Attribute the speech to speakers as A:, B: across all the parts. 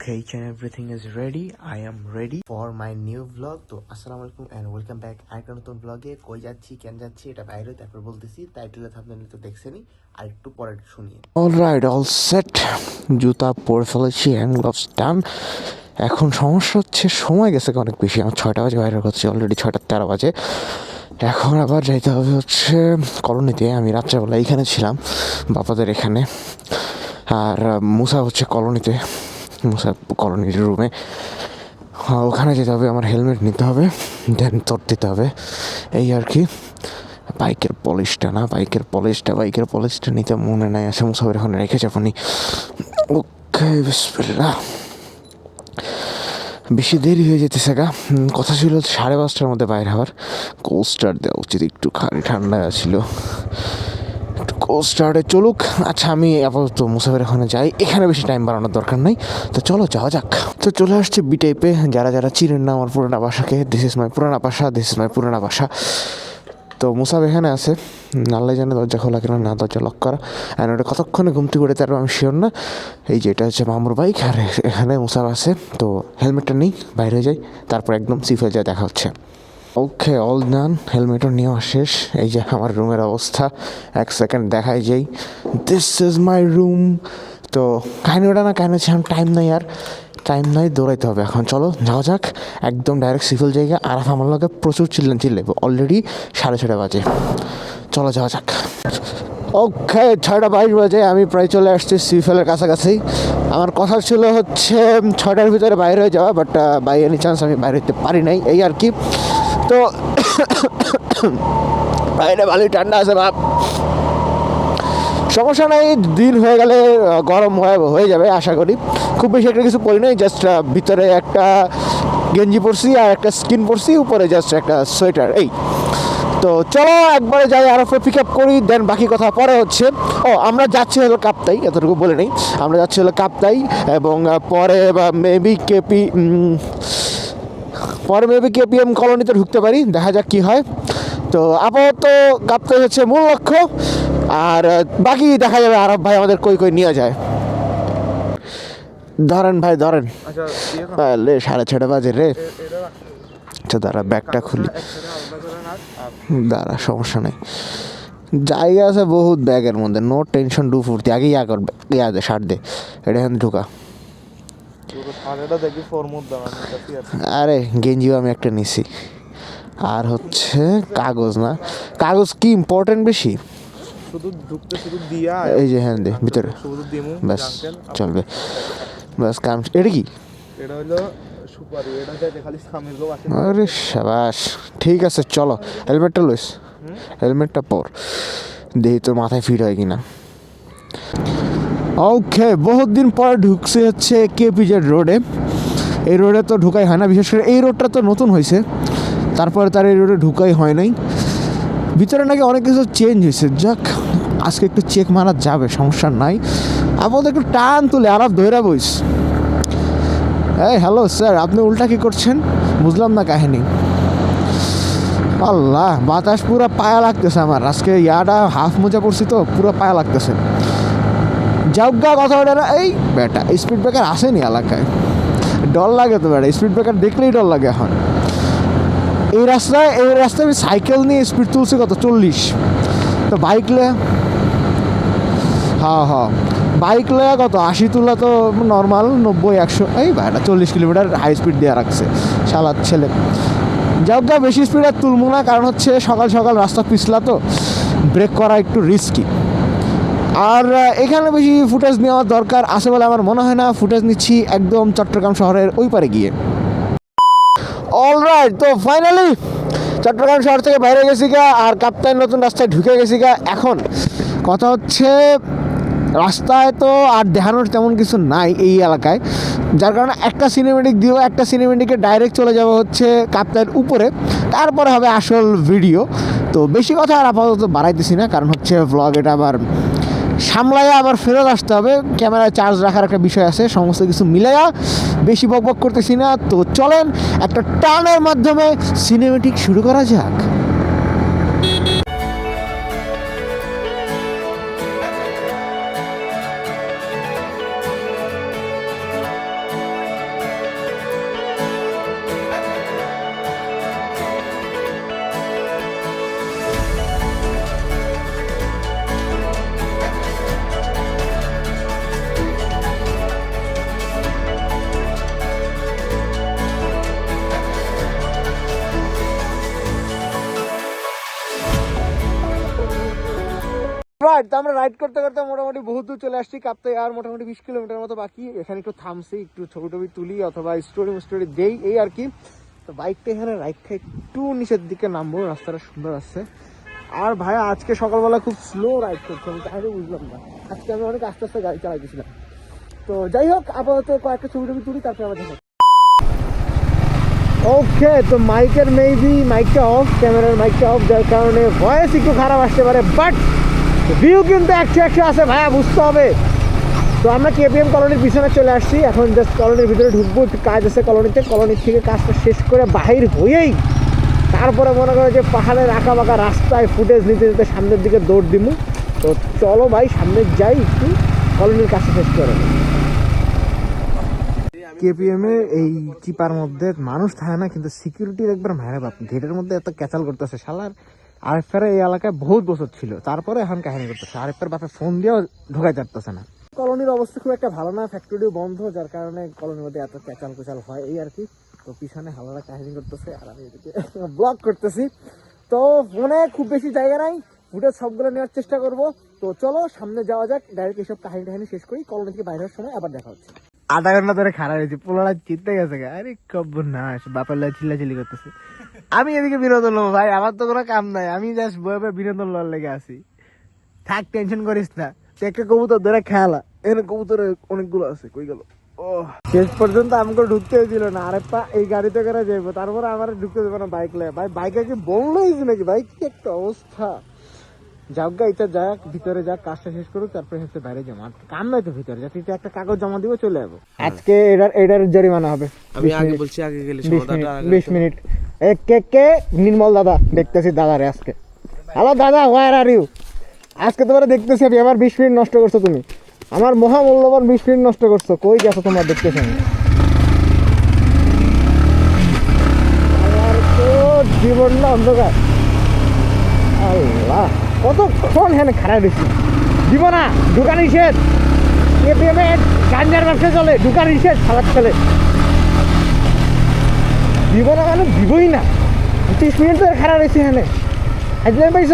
A: Okay, each and everything is ready. I am ready for my new vlog. তো আসসালামু আলাইকুম and welcome back আরেকটা নতুন ব্লগে। কই যাচ্ছি কেন যাচ্ছি এটা বাইরে তারপর বলতেছি, টাইটেলে থাম্বনেলে তো দেখছেনই, আর একটু পরে শুনিয়ে। অলরাইট, অল সেট, জুতা পরে ফেলেছি, হ্যান্ড গ্লাভস ডান। এখন সমস্যা হচ্ছে সময় গেছে অনেক বেশি, আমার 6টা বাজে বাইরে হচ্ছে, অলরেডি 6:13 বাজে। এখন আবার যাইতে হবে হচ্ছে কলোনিতে। আমি রাত্রেবেলা এইখানে ছিলাম বাপাদের এখানে, আর মুসা হচ্ছে কলোনিতে, মুসা কলোনির রুমে। ওখানে যেতে হবে, আমার হেলমেট নিতে হবে, দেন তোর দিতে হবে, এই আর কি। বাইকের পলিশটা নিতে মনে নাই আসে, মুসাফের এখন রেখে যাবনি। ওকে, বিসমিল্লাহ। বেশি দেরি হয়ে যেতেছে গা, কথা ছিল 5:30টার মধ্যে বাইরে হওয়ার। কোস্টার দেওয়া উচিত, একটু খালি ঠান্ডায় ছিল, একটু কোস্টারে চলুক। আচ্ছা, আমি আপাতত মুসাফের ওখানে যাই, এখানে বেশি টাইম বাড়ানোর দরকার নাই, তো চলো যাওয়া যাক। তো চলে আসছে বি টাইপে। যারা যারা চিনেন না আমার পুরানা বাসাকে, দিস ইজ মাই পুরানা বাসা। তো মুসাফ এখানে আছে, আল্লাহ জানে দরজা খোলা কিনা, না দরজা লক করা। অ্যান্ড ওটা কতক্ষণে ঘুমতি করে তারপর আমি শিওর না। এই যে এটা হচ্ছে মামুর বাইক, আর এখানে মুসাফ আছে। তো হেলমেটটা নেই, বাইরে যাই, তারপর একদম সিফে যায় দেখা হচ্ছে। ওকে, অল ডান, হেলমেটও নেওয়া শেষ। এই যে আমার রুমের অবস্থা, এক সেকেন্ড দেখাই যাই। This is my room. তো কাহিনি ওটা না, কাহিনি হচ্ছে এখন টাইম নাই, দৌড়াইতে হবে এখন। চলো যাওয়া যাক, একদম ডাইরেক্ট সিভিল জায়গা। আর আমার লোকে প্রচুর চিল্লাইব, অলরেডি 6:30 বাজে। চলো যাওয়া যাক। ওকে, 6:22 বাজে, আমি প্রায় চলে আসছি সিভিলের কাছাকাছি। আমার কথা ছিল হচ্ছে 6টার ভিতরে বাইরে হয়ে যাওয়া, বাট বাই এনি চান্স আমি বাইরে হতে পারি নাই, এই আর কি। তো বাইরে ভালোই ঠান্ডা আছে বাপ, সমস্যা নাই, দিন হয়ে গেলে গরম হয়ে যাবে আশা করি। খুব বেশি একটা কিছু পরি নাই, জাস্ট ভিতরে একটা গেঞ্জি পরছি আর একটা স্কিন পরছি, উপরে জাস্ট একটা সোয়েটার, এই। তো চলো একবারে যাই, আরফে পিক আপ করি, দেন বাকি কথা পরে হচ্ছে। আমরা যাচ্ছি হলো কাপ্তাই, এতটুকু বলে নেই। আমরা যাচ্ছি হলো কাপ্তাই, এবং পরে মেবি কেপিএম কলোনিতে ঢুকতে পারি, দেখা যাক কি হয়। তো আপাতত কাপ্তাই হচ্ছে মূল লক্ষ্য, আর বাকি দেখা যাবে আরব ভাই আমাদের কই নিয়ে যায়। ধরেন ভাই ধরেন। 6:30 বাজে রে। আচ্ছা দাঁড়া, ব্যাগটা খুলি, দাঁড়া, সমস্যা নেই, জায়গা আছে বহুত ব্যাগের মধ্যে, নো টেনশন, ডু ফুর্তি। আগে করবে, দে, শার্ট দে, এটা এখানে ঢুকা। আরে গেঞ্জিও আমি একটা নিছি, আর হচ্ছে কাগজ কি ইম্পর্টেন্ট বেশি, এই যে হ্যাঁ দে ভিতরে, ব্যাস চলবে, ব্যাস কাম। এটা কি? আরে সাবাস, ঠিক আছে চলো। হেলমেটটা পর, দেখি তোর মাথায় ফিট হয় কিনা। ওকে, বহুত দিন পর ঢুকছে হচ্ছে কেপিজেড রোডে। এই রোডে তো ঢুকাই হয় না, বিশেষ করে এই রোডটা তো নতুন হয়েছে, তারপরে তার এই রোডে ঢুকাই হয় নাই। ভিতরে নাকি অনেক কিছু চেঞ্জ হয়েছে, যাক আজকে একটু চেক মারা যাবে, সমস্যা নাই। আপাতত একটু টান তুলে আরাপ ধৈরা বইস। এই হ্যালো স্যার, আপনি উল্টা কি করছেন? বুঝলাম না কাহিনী। আল্লাহ, বাতাস পুরো পায়া লাগতেছে আমার, আজকে ইয়াটা হাফ মোজা পড়ছি তো পুরো পায়া লাগতেছে। যাওগা কথা ওটা না, এই বেটা স্পিড ব্রেকার আসেনি এলাকায়, ডর লাগে তো বেটা, স্পিড ব্রেকার দেখলেই ডর লাগে এখন। এই রাস্তায় আমি সাইকেল নিয়ে স্পিড তুলছি কত, 40। তো বাইক লে বাইক লয়া কত 80 তোলা তো নর্মাল, 90-100, এই ভাইটা 40 কিলোমিটার হাই স্পিড দেওয়া রাখছে শালার ছেলে। যাওগা বেশি স্পিড আর তুলবো না, কারণ হচ্ছে সকাল সকাল রাস্তা পিছলা, তো ব্রেক করা একটু রিস্কি। আর এখানে বেশি ফুটেজ নেওয়ার দরকার আছে বলে আমার মনে হয় না, ফুটেজ নিচ্ছি একদম চট্টগ্রাম শহরের ওই পারে গিয়ে। অলরাইট, তো ফাইনালি চট্টগ্রাম শহর থেকে বাইরে গেছি গা, আর কাপ্তাই নতুন রাস্তায় ঢুকে গেছি গা। এখন কথা হচ্ছে রাস্তায় তো আর দেখানোর তেমন কিছু নাই এই এলাকায়, যার কারণে একটা সিনেমেটিকে ডাইরেক্ট চলে যাবো হচ্ছে কাপ্তাইয়ের উপরে, তারপরে হবে আসল ভিডিও। তো বেশি কথা আর আপাতত বাড়াইতেছি না, কারণ হচ্ছে ভ্লগ এটা আবার সামলাইয়া আবার ফেরত আসতে হবে, ক্যামেরায় চার্জ রাখার একটা বিষয় আছে, সমস্ত কিছু মিলাইয়া বেশি বকবক করতেছি না। তো চলেন একটা টানের মাধ্যমে সিনেমেটিক শুরু করা যাক।
B: অলরাইট, তো আমরা রাইড করতে করতে মোটামুটি বহুত দূর চলে আসছি। কাপ্তাই আর মোটামুটি 20 কিলোমিটার মতো বাকি। এখানে একটু থামছি, একটু ছবি টবি তুলি অথবা স্টোরি দেই, এই আর কি। তো বাইকটা এখানে রাইডটা একটু নিচের দিকে নামবো, রাস্তাটা সুন্দর আছে। আর ভাই আজকে সকালবেলা খুব স্লো রাইড করছি, আমি তাহলে বুঝলাম না। আজকে আমি অনেক আস্তে আস্তে গাড়ি চালাইছিলাম। তো যাই হোক, আপাতত কয়েকটা ছবি টবি তুলি, তারপরে আবার দেখা। ওকে, তো মাইকটা অফ, ক্যামেরার মাইকটা অফ, যার কারণে ভয়েস একটু খারাপ আসতে পারে, বাট ভিউ কিন্তু 100 আছে ভাইয়া, বুঝতে হবে। তো আমরা কেপিএম কলোনির পিছনে চলে আসছি, এখন জাস্ট কলোনির ভিতরে ঢুকবো, একটু কাজ আছে কলোনির থেকে কাজটা শেষ করে বাহির হয়েই তারপরে মনে করো যে পাহাড়ের আঁকা বাঁকা রাস্তায় ফুটেজ নিতে নিতে সামনের দিকে দৌড় দিমু। তো চলো ভাই সামনে যাই, একটু কলোনির কাছে শেষ করে। কেপিএম এ এই চিপার মধ্যে মানুষ থাকে না, কিন্তু সিকিউরিটির একবার মায়ের বাপ, গেটের মধ্যে এত ক্যাচাল করতেছে শালার। আরেফের এই এলাকায় বহুত বছর ছিল, তারপরে এখন কাহিনী করতেছে। আরেফের বাপে ফোন দিয়েও ঢোকাই যাচ্ছে না। কলোনির অবস্থা খুব একটা ভালো না, ফ্যাক্টরিও বন্ধ, যার কারণে কলোনির মধ্যে এত ক্যাচাল হয়, এই আর কি। তো পিছনে হালারা কাহিনী করতেছে আর আমি এদিকে ব্লগ করতেছি। তো ফোনে খুব বেশি জায়গা নাই, ফুটেজ সবগুলো নেওয়ার চেষ্টা করবো। তো চলো সামনে যাওয়া যাক, ডাইরেক্ট এইসব কাহিনী শেষ করি, কলোনি থেকে বাইরের সময় আবার দেখা হচ্ছে। আধা ঘন্টা ধরে খারাপ হয়েছে, পোলারা চিন্তা গেছে, আরে কব্বর না বাপের লাই চিল্লাচিল্লি করতেছে। আমি এদিকে বিনোদন নেবো ভাই, আমার তো কোনো কাম নাই, আমি জাস্ট বয়ে বিনোদন লওয়ার লেগে আছি। থাক, টেনশন করিস না, একটা কবুতর ধরে খেয়ালা, এখানে কবুতর অনেকগুলো আছে, কই গেল। ও শেষ পর্যন্ত আমাকে ঢুকতে দিল না, আরে পা এই গাড়িতে করে যাইবো, তারপরে আমার ঢুকতে দেবো না বাইক লে। ভাই বাইকে কি বন্ধ হয়েছে নাকি ভাই, কি একটা অবস্থা। যাওগা এটা যাক, ভিতরে যাক, কাজটা শেষ করুক, তারপরে হচ্ছে বাইরে জমা কাম নাই তো ভিতরে যাতে একটা কাগজ জমা দিব, চলে যাবো। আজকে এটার জরিমানা হবে।
C: আমি আগে বলছি, আগে গেলে
B: 20 মিনিট। কে নির্মল দাদা, দেখতেছি দাদা রে আজকে। হ্যালো দাদা, হোয়ার আর ইউ? আজকে তোমার দেখতেছি আমি, আমার 20 মিনিট নষ্ট করছো তুমি, আমার মহামূল্যবান 20 মিনিট নষ্ট করছো। কই গেছো তোমরা, দেখতেছি আমি। আমার তো জীবনটা অন্ধকার, আল্লাহ কতক্ষণ হ্যাঁ খারাপ বেশি দিব না, ঢুকা নিষেধ। কেপিএমে গাঞ্জার ব্যবসা চলে, ঢুকা নিষেধ, খারাপ চলে, দিব না মানে দিবই না। 30 মিনিট ধরে খারাপ রয়েছে এখানে, হাজলাম পাইছ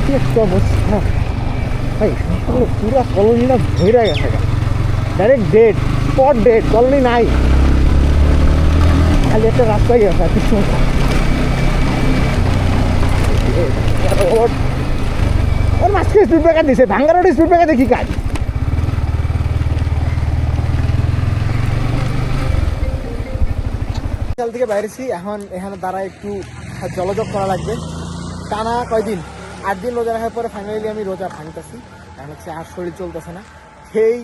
B: কি একটা অবস্থা ভাই। পুরো কলোনিটা ভরে গেছে, direct dead, spot dead, colony নাই, খালি একটা রাস্তায় গেছে আর কিছু। ওর মাঝকে স্পিড ব্রেকার দিছে, ভাঙ্গা রোড স্পিড ব্রেকার দেখি কাজ। কাল থেকে বাইরেছি, এখন এখানে দ্বারা একটু জলযোগ করা লাগবে। টানা কয়দিন, 8 দিন রোজা রাখার পরে ফাইনালি আমি রোজা ভাঙতেছি, কারণ হচ্ছে আর শরীর চলতেছে না। সেই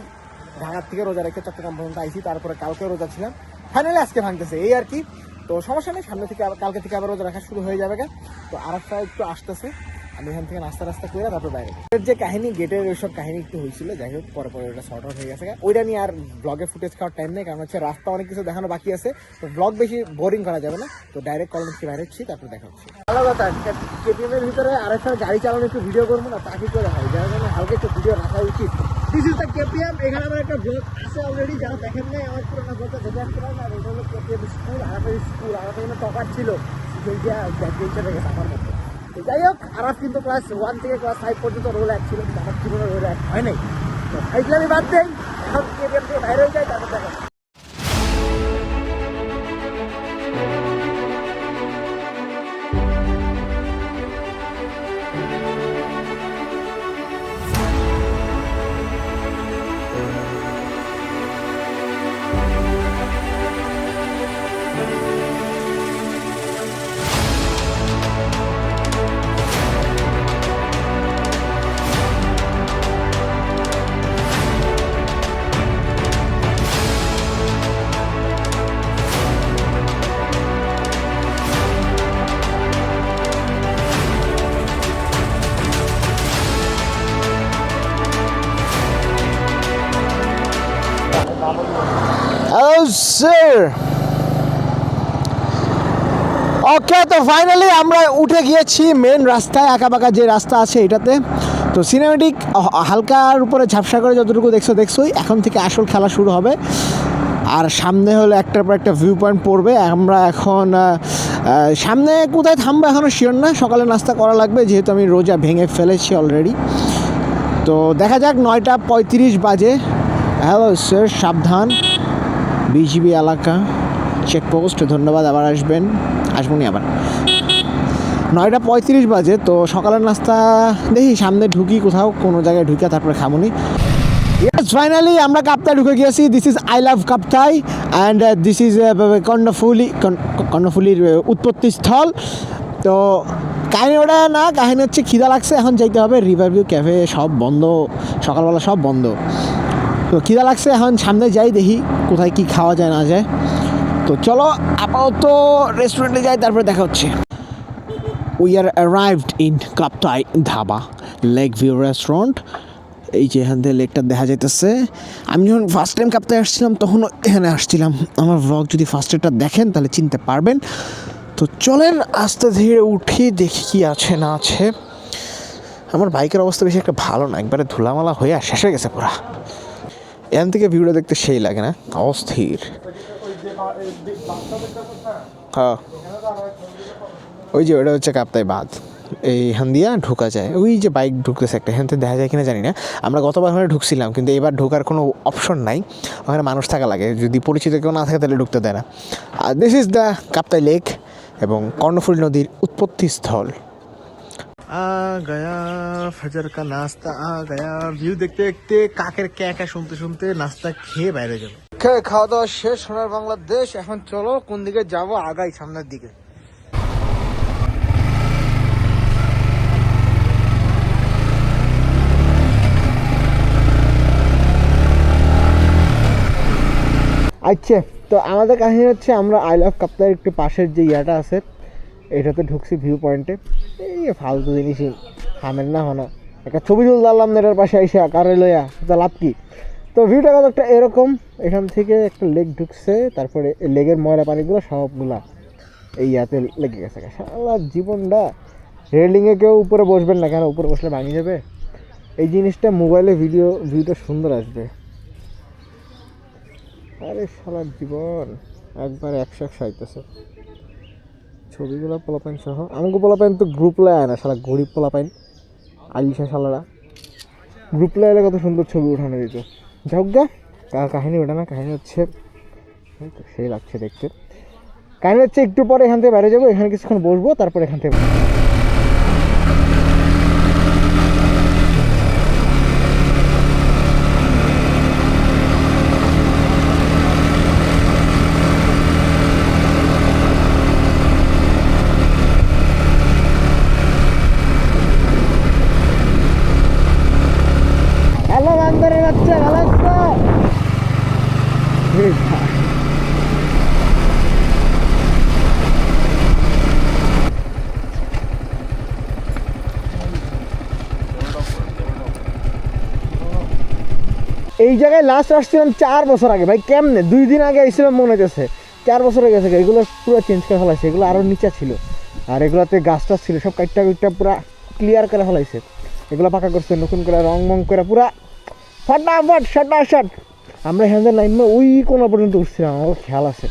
B: ঢাকার থেকে রোজা রেখে চট্টগ্রাম পর্যন্ত আইছি, তারপরে কালকে রোজা ছিলাম, ফাইনালি আজকে ভাঙতেছে, এই আর কি। তো সমস্যা নেই, সামনে থেকে কালকে থেকে আবার রোজা রাখা শুরু হয়ে যাবে। তো আর একটা একটু আসতেছে, আমি এখান থেকে নাস্তা করে তারপর বাইরে। যে কাহিনী, গেটের ওইসব কাহিনী একটু হয়েছিল, যাই হোক পরে ওটা শর্ট আউট হয়ে গেছে। ওইটা নিয়ে আর ব্লগে ফুটেজ খাওয়ার টাইম নেই, কারণ হচ্ছে রাস্তা অনেক কিছু দেখানো বাকি আছে, তো ব্লগ বেশি বোরিং করা যাবে না। তো ডাইরেক্ট কলেজ থেকে বাইরে হচ্ছি, তারপর দেখা হচ্ছে। ভালো কথা, কেটিএম এর ভিতরে আরেকটা গাড়ি চালানো একটু ভিডিও করবো না, তা কি করে হয়, যার কারণে হালকা একটু ভিডিও রাখা উচিত। দিস ইজ দ্য কেপিএম, এখানে আমার একটা ব্লগ আছে অলরেডি, যারা দেখেন নাই আমার পুরোনো ব্লগটা দেখে আসতে পারেন। আর এটা হলো কেপিএম স্কুল, আরাফের স্কুল, আরাফের টপার ছিল, সেইটা চলে গেছে আমার মধ্যে। যাই হোক, আরাফ কিন্তু ক্লাস 1 থেকে ক্লাস 5 পর্যন্ত রোল অ্যাক্ট ছিল, কিন্তু আমার জীবনে রোল অ্যাক্ট হয় নাই। তো ফাইজলামি বাদ দেই, এখন কেপিএম থেকে বাইরে হয়ে যায়, তারপর দেখা। Hello sir. ওকে, তো ফাইনালি আমরা উঠে গিয়েছি মেন রাস্তায়, আঁকাবাঁকা যে রাস্তা আছে এটাতে। তো সিনেমেটিক হালকার উপরে ঝাপসা করে যতটুকু দেখছোই, এখন থেকে আসল খেলা শুরু হবে। আর সামনে হলো একটার পর একটা ভিউ পয়েন্ট পড়বে। আমরা এখন সামনে কোথায় থামবো এখনও শিওর না, সকালে নাস্তা করা লাগবে যেহেতু আমি রোজা ভেঙে ফেলেছি অলরেডি। তো দেখা যাক, 9:35 বাজে। হ্যালো স্যার, সাবধান, বিজিবি এলাকা চেকপোস্ট, ধন্যবাদ, আবার আসবনি আবার। 9:35 বাজে, তো সকালের নাস্তা দেখি সামনে ঢুকি কোথাও, কোনো জায়গায় ঢুকে তারপরে খামুনি। ইয়েস, ফাইনালি আমরা কাপ্তাই ঢুকে গিয়েছি। This is I love Kaptai and this is কর্ণফুলির উৎপত্তি স্থল। তো কাহিনী ওটা না, কাহিনী হচ্ছে খিদা লাগছে, এখন যাইতে হবে। রিভারভিউ ক্যাফে সব বন্ধ, সকালবেলা সব বন্ধ। তো খিদা লাগছে, এখন সামনে যাই দেখি কোথায় কি খাওয়া যায় না যায়। তো চলো আপাতত রেস্টুরেন্টে যাই, তারপরে দেখা হচ্ছে। We are arrived in Kaptai dhaba lake view restaurant. এই যে এখান থেকে লেকটা দেখা যাইতেছে। আমি যখন ফার্স্ট টাইম কাপ্তাই আসছিলাম তখনও এখানে আসছিলাম। আমার ব্লগ যদি ফার্স্টেরটা দেখেন তাহলে চিনতে পারবেন। তো চলেন আস্তে ধীরে উঠি, দেখি কি আছে না আছে। আমার বাইকের অবস্থা বেশি একটা ভালো না, একবারে ধুলামালা হয়ে শেষ হয়ে গেছে পুরা। এখান থেকে ভিউটা দেখতে সেই লাগে না, অস্থির। হ্যাঁ, ওই যে ওটা হচ্ছে কাপ্তাই বাঁধ, এইখান দিয়া ঢোকা যায়। ওই যে বাইক ঢুকতেছে একটা, এখান থেকে দেখা যায় কিনা জানি না। আমরা গতবার ওখানে ঢুকছিলাম, কিন্তু এবার ঢোকার কোনো অপশন নাই, ওখানে মানুষ থাকা লাগে, যদি পরিচিত কেউ না থাকে তাহলে ঢুকতে দেয় না। আর this is the Kaptai lake এবং কর্ণফুলী নদীর উৎপত্তি স্থল। গয়া ফজর কা নাস্তা গয়া। ভিউ দেখতে দেখতে কাকের ক্যাকা শুনতে শুনতে নাস্তা খেয়ে বাইরে যাবো। খাওয়া দাওয়া শেষ, সোনার বাংলাদেশ। এখন চলো কোন দিকে যাবো, আগাই সামনের দিকে। আচ্ছা, তো আমাদের কাহিনী হচ্ছে, আমরা আই লাভ কাপ্তাইয়ের একটু পাশের যে ইয়াটা আছে এটাতে ঢুকছি ভিউ পয়েন্টে। এই ফালতু জিনিসই থামেন না হনো, একটা ছবি তুলতে পারলাম না এটার পাশে এসে কারে লইয়া, তা লাভ কি। তো ভিউটা কত একটা এরকম, এখান থেকে একটা লেক ঢুকছে, তারপরে লেগের ময়লা পানিগুলো সবগুলা এই ইয়াতে লেগে গেছে। সারা জীবনটা রেলিংয়ে কেউ উপরে বসবেন না, কেন উপরে বসলে ভাঙি যাবে। এই জিনিসটা মোবাইলে ভিউটা সুন্দর আসবে। আরে সারা জীবন একবার 100 হইতেছে। ছবিগুলো পোলাপাইন সহ, আমাকে পোলাপাইন তো গ্রুপ লায় না, সারা গরিব পোলাপাইন আলিশা সালারা গ্রুপ লাইলে কত সুন্দর ছবি উঠানো দিত। ঝগা কাহিনী ওটা না, কাহিনী হচ্ছে সেই লাগছে দেখতে। কাহিনী হচ্ছে একটু পরে এখান থেকে বাইরে যাবো, এখানে কিছুক্ষণ বসবো, তারপর এখান থেকে এই জায়গায় লাস্ট আসছিলাম 4 বছর আগে। ভাই কেমনে 2 দিন আগে এসেছিলাম মনে হচ্ছে, 4 বছর হয়ে গেছে। এগুলো পুরো চেঞ্জ করে ফেলাইছে, এগুলো আরও নিচে ছিল, আর এগুলোতে গাছ টাছ ছিল সব কাটটা পুরো ক্লিয়ার করে ফেলাইছে। এগুলো পাকা করছে নতুন করে, রং মং করে পুরা ফাটাফাট শাট। আমরা এখান থেকে নাইমে ওই কোনো পর্যন্ত উঠছিলাম, আমার খেয়াল আছে।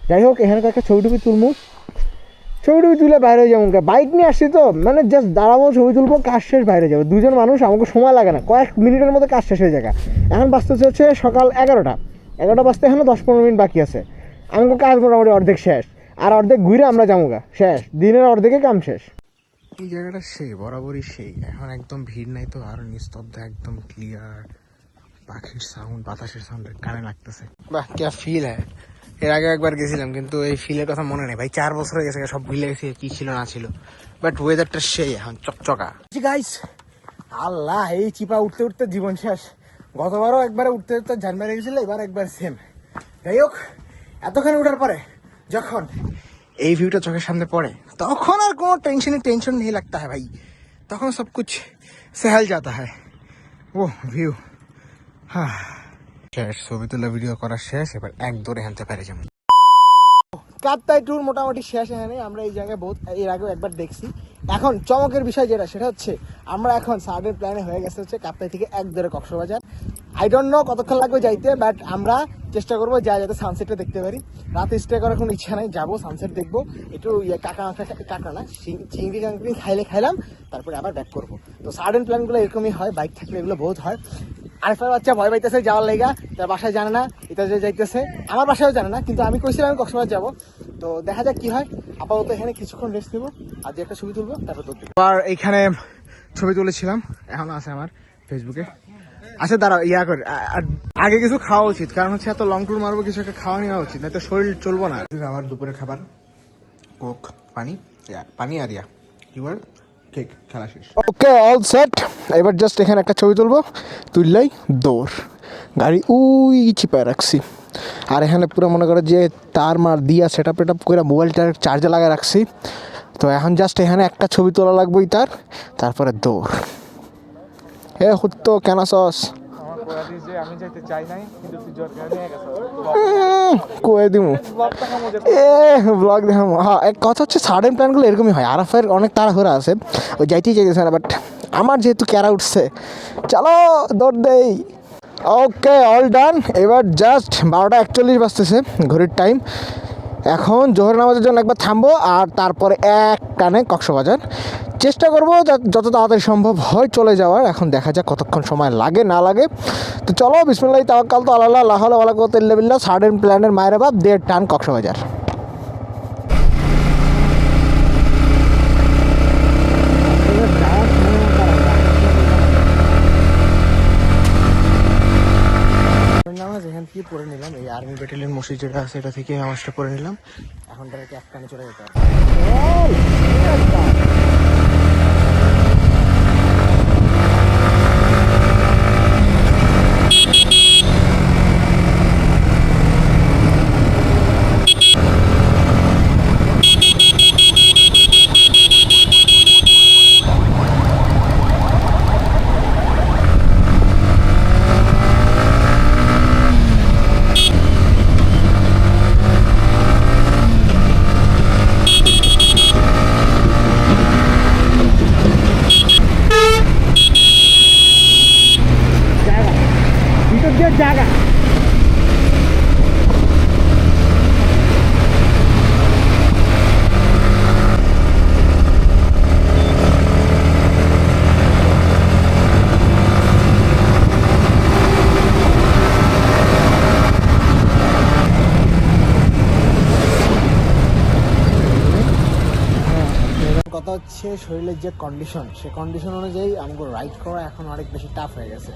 B: যাই হোক, এখানে একটা ছবি তুলে বাইরে যাবো। বাইক নিয়ে আসছি তো, মানে জাস্ট দাঁড়াবো, ছবি তুলবো, কাজ শেষ, বাইরে যাবো। 2 জন মানুষ, আমাকে সময় লাগে না, কয়েক মিনিটের মধ্যে কাজ শেষ হয়ে যায়। এখন বাঁচতেছে হচ্ছে সকাল 11টা বাজতে এখনো 10-15 মিনিট বাকি আছে। আমাকে কাজ মোটামুটি অর্ধেক শেষ, আর অর্ধেক ঘুরে আমরা যাবো শেষ, দিনের অর্ধেকে কাম শেষ। এই জায়গাটা সেই বরাবরই সেই, এখন একদম ভিড় নাই তো, আরো নিস্তব্ধ, একদম ক্লিয়ার, পাখির সাউন্ড, বাতাসের সাউন্ড কানে লাগতেছে। বাহ, কে ফিল হয়। এর আগে একবার গেছিলাম, কিন্তু এই ফিলের কথা মনে নেই ভাই, 4 বছর হয়ে গেছে, সব ভুলে গেছি কি ছিল না ছিল। বাট ওয়েদারটা সেই এখন চকচকা। গাইস আল্লাহ, এই চিপা উঠতে উঠতে জীবন শেষ। গতবারও একবারে উঠতে উঠতে জান বেড়ে গেছিল, এবার একবার সেম। যাই হোক, এতখানি উঠার পরে যখন এই ভিউটা চোখের সামনে পড়ে, তখন আর কোনো টেনশন নেই লাগতা হয় ভাই, তখন সব কুছ সেহেল যাতা হয়। ও ভিউ, হ্যাঁ শেষ, ছবি তোলা ভিডিও করা শেষ, এবার এক দৌড়ে হানতে পারে। যেমন কাপ্তাই ট্যুর মোটামুটি শেষ। এখানে আমরা এই জায়গায় এর আগেও একবার দেখছি। এখন চমকের বিষয় যেটা, সেটা হচ্ছে আমরা এখন সার্ডের প্ল্যানে হয়ে গেছে হচ্ছে কাপ্তাই থেকে এক দৌড়ে কক্সবাজার। আই ডোন্ট নো কতক্ষণ লাগবে যাইতে, বাট আমরা চেষ্টা করবো যাতে সানসেটটা দেখতে পারি। রাতে স্টে করার কোনো ইচ্ছা নাই, যাবো সানসেট দেখবো, একটু কাঁকড়া না চিংড়ি কাঁকড়ি খাইলাম, তারপরে আবার ব্যাক করবো। তো সাডেন প্ল্যানগুলো এরকমই হয়, বাইক থাকলে এগুলো বহুত হয়। আরেকটা বাচ্চা ভয় পাইতেছে যাওয়ার লেগা, তার বাসায় জানে না এটা যে যাইতেছে, আমার বাসায়ও জানে না, কিন্তু আমি কইছিলাম আমি কক্সবাজার যাবো। তো দেখা যাক কি হয়। আপাতত এখানে কিছুক্ষণ রেস্ট নেবো, আর যে একটা ছবি তুলবো তারপর দৌড় দেবো। আর এইখানে ছবি তুলেছিলাম, এখন আছে আমার ফেসবুকে। আচ্ছা দাঁড়াও, করে আগে কিছু খাওয়া উচিত, কারণ হচ্ছে এত লং ট্যুর মারবো, কিছু একটা খাওয়া নেওয়া উচিত, নয়তো শরীর চলবো না। আমার দুপুরের খাবার কোক, পানি আর কেক, খেলা শেষ। ওকে, অল সেট। এবার জাস্ট এখানে একটা ছবি তুলবো, তুললেই দৌড়। গাড়ি উই চিপায় রাখছি, আর এখানে পুরো মনে করো যে তার মার দিয়া সেট আপ করে মোবাইলটার চার্জে লাগায় রাখছি। তো এখন জাস্ট এখানে একটা ছবি তোলা লাগবেই তারপরে দৌড়। হে হুত্তো কেন সস কয়ে দিমু ব্লগ দেখাম। হ্যাঁ, এক কথা হচ্ছে সাডেন প্ল্যানগুলো এরকমই হয়। আরাফের অনেক তাড়াহুড়া আছে, ওই যাইতেই চাইতেছে না, বাট আমার যেহেতু ক্যারা উঠছে, চলো দৌড় দেই। ওকে, অল ডান। এবার জাস্ট 12:41 বাজতেছে ঘড়ির টাইম। এখন জোহর নামাজের জন্য একবার থামবো, আর তারপরে এক টানে কক্সবাজার চেষ্টা করবো যত তাড়াতাড়ি সম্ভব হয় চলে যাওয়ার। এখন দেখা যাক কতক্ষণ সময় লাগে না লাগে। তো চলো, বিসমিল্লাহি তাওয়াক্কালতু আলাল্লাহ, লা হাওলা ওয়ালা কুওয়াতা ইল্লা বিল্লাহ। সাডেন প্ল্যানের মায়ের বাপ, দেড় টান কক্সবাজার। নামাজ এখান থেকে পড়ে নিলাম, এই আর্মি ব্যাটালিয়ন মসজিদ যেটা আছে এটা থেকে নামাজটা পড়ে নিলাম। এখন ডাইরেক্ট এক টানে চলে যেতে হবে। জায়গা কথা হচ্ছে শরীরের যে কন্ডিশন, সে কন্ডিশন অনুযায়ী আমাকে রাইড করা এখন অনেক বেশি টাফ হয়ে গেছে।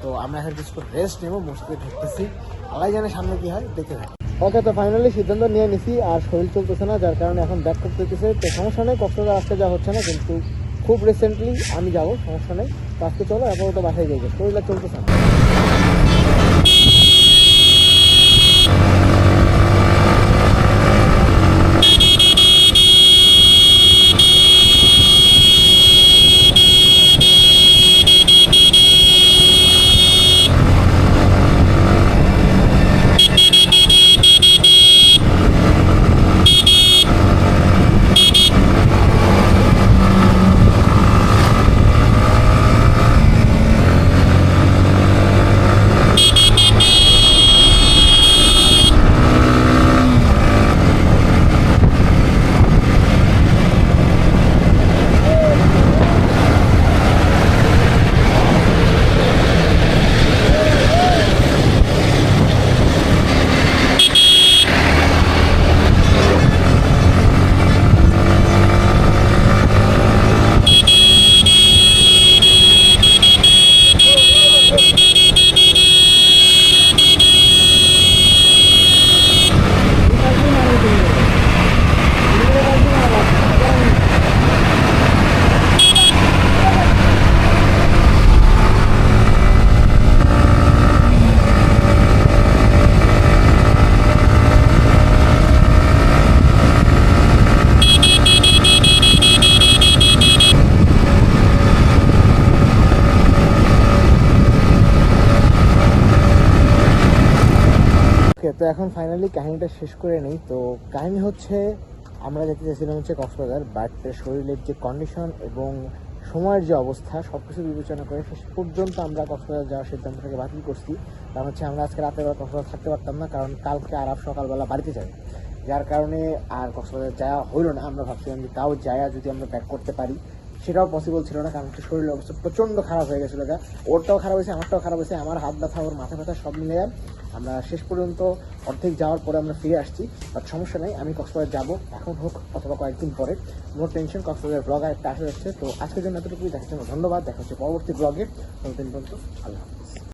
B: তো আমরা এখন কিছু রেস্ট নেবো, মসজিদে ঢুকতেছি, আল্লাহ জানে সামনে কি হয়, দেখতে থাকি। ওকে, তো ফাইনালি সিদ্ধান্ত নিয়ে নিছি, আর শরীর চলতেছে না, যার কারণে এখন ব্যাক করতে হতেছে। তো সমস্যা নেই, কক্সবাজার আজকে যাওয়া হচ্ছে না, কিন্তু খুব রিসেন্টলি আমি যাবো, সমস্যা নেই। তো আজকে চলো আপাতত বাসায় যাই, শরীর চলতেছে না। তো এখন ফাইনালি কাহিনীটা শেষ করে নেই। তো কাহিনী হচ্ছে, আমরা যেতে চেয়েছিলাম হচ্ছে কক্সবাজার, বাট শরীরের যে কন্ডিশন এবং সময়ের যে অবস্থা সব কিছু বিবেচনা করে শেষ পর্যন্ত আমরা কক্সবাজার যাওয়ার সিদ্ধান্তটাকে বাতিল করছি। কারণ হচ্ছে আমরা আজকে রাতের বেলা কক্সবাজার থাকতে পারতাম না, কারণ কালকে আর সকালবেলা বাড়িতে যাই, যার কারণে আর কক্সবাজার যাওয়া হইলো না। আমরা ভাবছিলাম যে তাও যাওয়া যদি আমরা ব্যাক করতে পারি, সেটাও পসিবল ছিল না, কারণ হচ্ছে শরীরের অবস্থা প্রচণ্ড খারাপ হয়ে গেছিলো। ওরটাও খারাপ হয়েছে, আমারটাও খারাপ হয়েছে, আমার হাত ব্যথা, ওর মাথা ব্যথা সব মিলে আমরা শেষ পর্যন্ত অর্ধেক যাওয়ার পরে আমরা ফিরে আসছি। বাট সমস্যা নেই, আমি কক্সবাজার যাবো, এখন হোক অথবা কয়েকদিন পরে, নো টেনশন। কক্সবাজার ব্লগ একটা আসে যাচ্ছে। তো আজকের জন্য এতটুকুই, দেখার জন্য ধন্যবাদ। দেখা হচ্ছে পরবর্তী ব্লগে। ততদিন পর্যন্ত আল্লাহ হাফেজ।